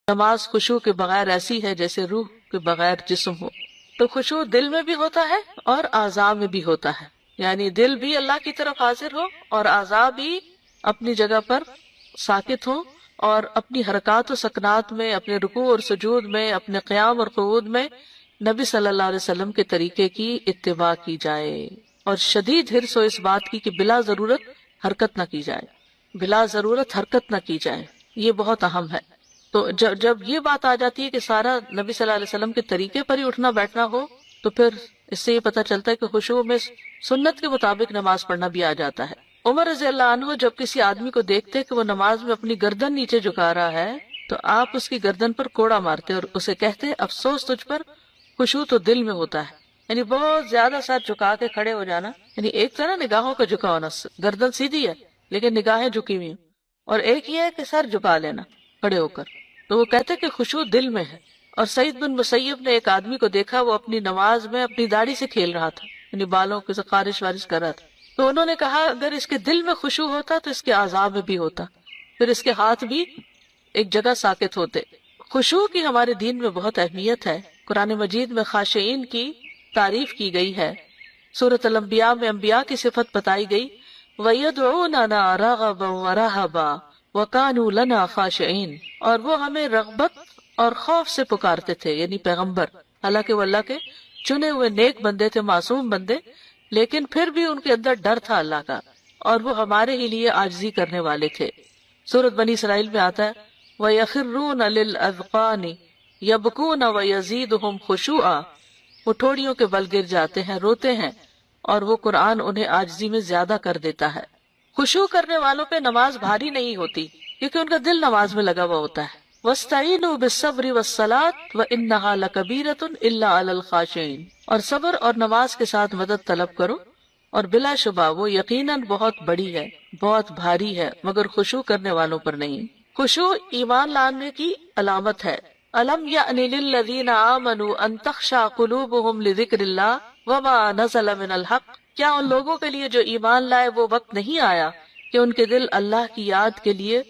نماز خشوع کے بغیر ایسی ہے جیسے روح کے بغیر جسم ہو۔ تو خشوع دل میں بھی ہوتا ہے اور اعضاء میں بھی ہوتا ہے، یعنی دل بھی اللہ کی طرف حاضر ہو اور اعضاء بھی اپنی جگہ پر ساکت ہوں، اور اپنی حرکات و سکنات میں، اپنے رکوع اور سجود میں، اپنے قیام اور قعود میں نبی صلی اللہ علیہ وسلم کے طریقے کی اتباع کی جائے، اور شدید حرص ہو اس بات کی کہ بلا ضرورت حرکت نہ کی جائے، بلا ضرورت حرکت نہ کی جائے، یہ بہت اہم ہے۔ تو جب یہ بات آ جاتی ہے کہ سارا نبی صلی اللہ علیہ وسلم کے طریقے پر ہی اٹھنا بیٹھنا ہو، تو پھر اس سے یہ پتہ چلتا ہے کہ خشوع میں سنت کے مطابق نماز پڑھنا بھی آ جاتا ہے۔ عمر رضی اللہ عنہ جب کسی آدمی کو دیکھتے کہ وہ نماز میں اپنی گردن نیچے جھکا رہا ہے تو آپ اس کی گردن پر کوڑا مارتے اور اسے کہتے افسوس تجھ پر، خشوع تو دل میں ہوتا ہے۔ یعنی بہت زیادہ سر جھکا کے کھڑے ہو جانا، یعنی ایک طرح نگاہوں کا جھکا ہونا، گردن سیدھی ہے لیکن نگاہیں جھکی ہوئی ہیں، اور ایک یہ ہے کہ سر جھکا لینا کھڑے ہو کر، تو وہ کہتے کہ خشوع دل میں ہے۔ اور سعید بن مسیب نے ایک آدمی کو دیکھا، وہ اپنی نماز میں اپنی داڑھی سے کھیل رہا تھا، یعنی بالوں کے خارش وارش کر رہا تھا، تو انہوں نے کہا اگر اس کے دل میں خشوع ہوتا تو اس کے اعضاء میں بھی ہوتا، پھر اس کے ہاتھ بھی ایک جگہ ساکت ہوتے۔ خشوع کی ہمارے دین میں بہت اہمیت ہے۔ قرآن مجید میں خاشعین کی تعریف کی گئی ہے۔ سورۃ الانبیاء میں انبیاء کی صفت بتائی گئی، وَيَدْعُونَنَا رَغَبًا وَرَهَبًا وَكَانُوا لَنَا خَاشِعِينَ، اور وہ ہمیں رغبت اور خوف سے پکارتے تھے، یعنی پیغمبر، حالانکہ وہ اللہ کے چنے ہوئے نیک بندے تھے، معصوم بندے، لیکن پھر بھی ان کے اندر ڈر تھا اللہ کا، اور وہ ہمارے ہی لیے عاجزی کرنے والے تھے۔ سورۃ بنی اسرائیل میں آتا ہے وَيَخِرُّونَ لِلْأَذْقَانِ يَبْكُونَ وَيَزِيدُهُمْ خُشُوعًا، وہ ٹھوڑیوں کے بل گر جاتے ہیں، روتے ہیں، اور وہ قرآن انہیں عاجزی میں زیادہ کر دیتا ہے۔ خشوع کرنے والوں پہ نماز بھاری نہیں ہوتی کیونکہ ان کا دل نماز میں لگا ہوا ہوتا ہے۔ وَاسْتَعِينُوا بِالصَّبْرِ وَالصَّلَاةِ وَإِنَّهَا لَكَبِيرَةٌ إِلَّا عَلَى الْخَاشِعِينَ، اور صبر اور نماز کے ساتھ مدد طلب کرو، اور بلا شبہ وہ یقیناً بہت بڑی ہے، بہت بھاری ہے، مگر خشوع کرنے والوں پر نہیں۔ خشوع ایمان لانے کی علامت ہے۔ أَلَمْ يَأْنِ لِلَّذِينَ آمَنُوا أَن تَخْشَعَ قُلُوبُهُمْ لِذِكْرِ اللَّهِ وَمَا نَزَلَ مِنَ الْحَقِّ، کیا ان لوگوں کے لیے جو ایمان لائے وہ وقت نہیں آیا کہ ان کے دل اللہ کی یاد کے لیے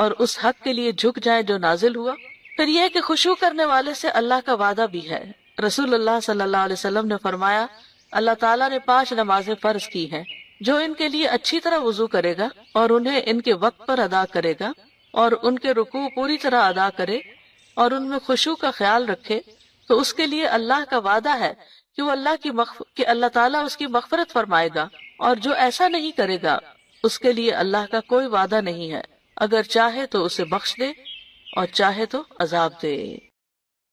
اور اس حق کے لیے جھک جائیں جو نازل ہوا؟ پھر یہ کہ خشوع کرنے والے سے اللہ کا وعدہ بھی ہے۔ رسول اللہ صلی اللہ علیہ وسلم نے فرمایا اللہ تعالیٰ نے 5 نمازیں فرض کی ہیں، جو ان کے لیے اچھی طرح وضو کرے گا اور انہیں ان کے وقت پر ادا کرے گا اور ان کے رکوع پوری طرح ادا کرے اور ان میں خشوع کا خیال رکھے، تو اس کے لیے اللہ کا وعدہ ہے کہ وہ کہ اللہ تعالیٰ اس کی مغفرت فرمائے گا، اور جو ایسا نہیں کرے گا اس کے لیے اللہ کا کوئی وعدہ نہیں ہے، اگر چاہے تو اسے بخش دے اور چاہے تو عذاب دے۔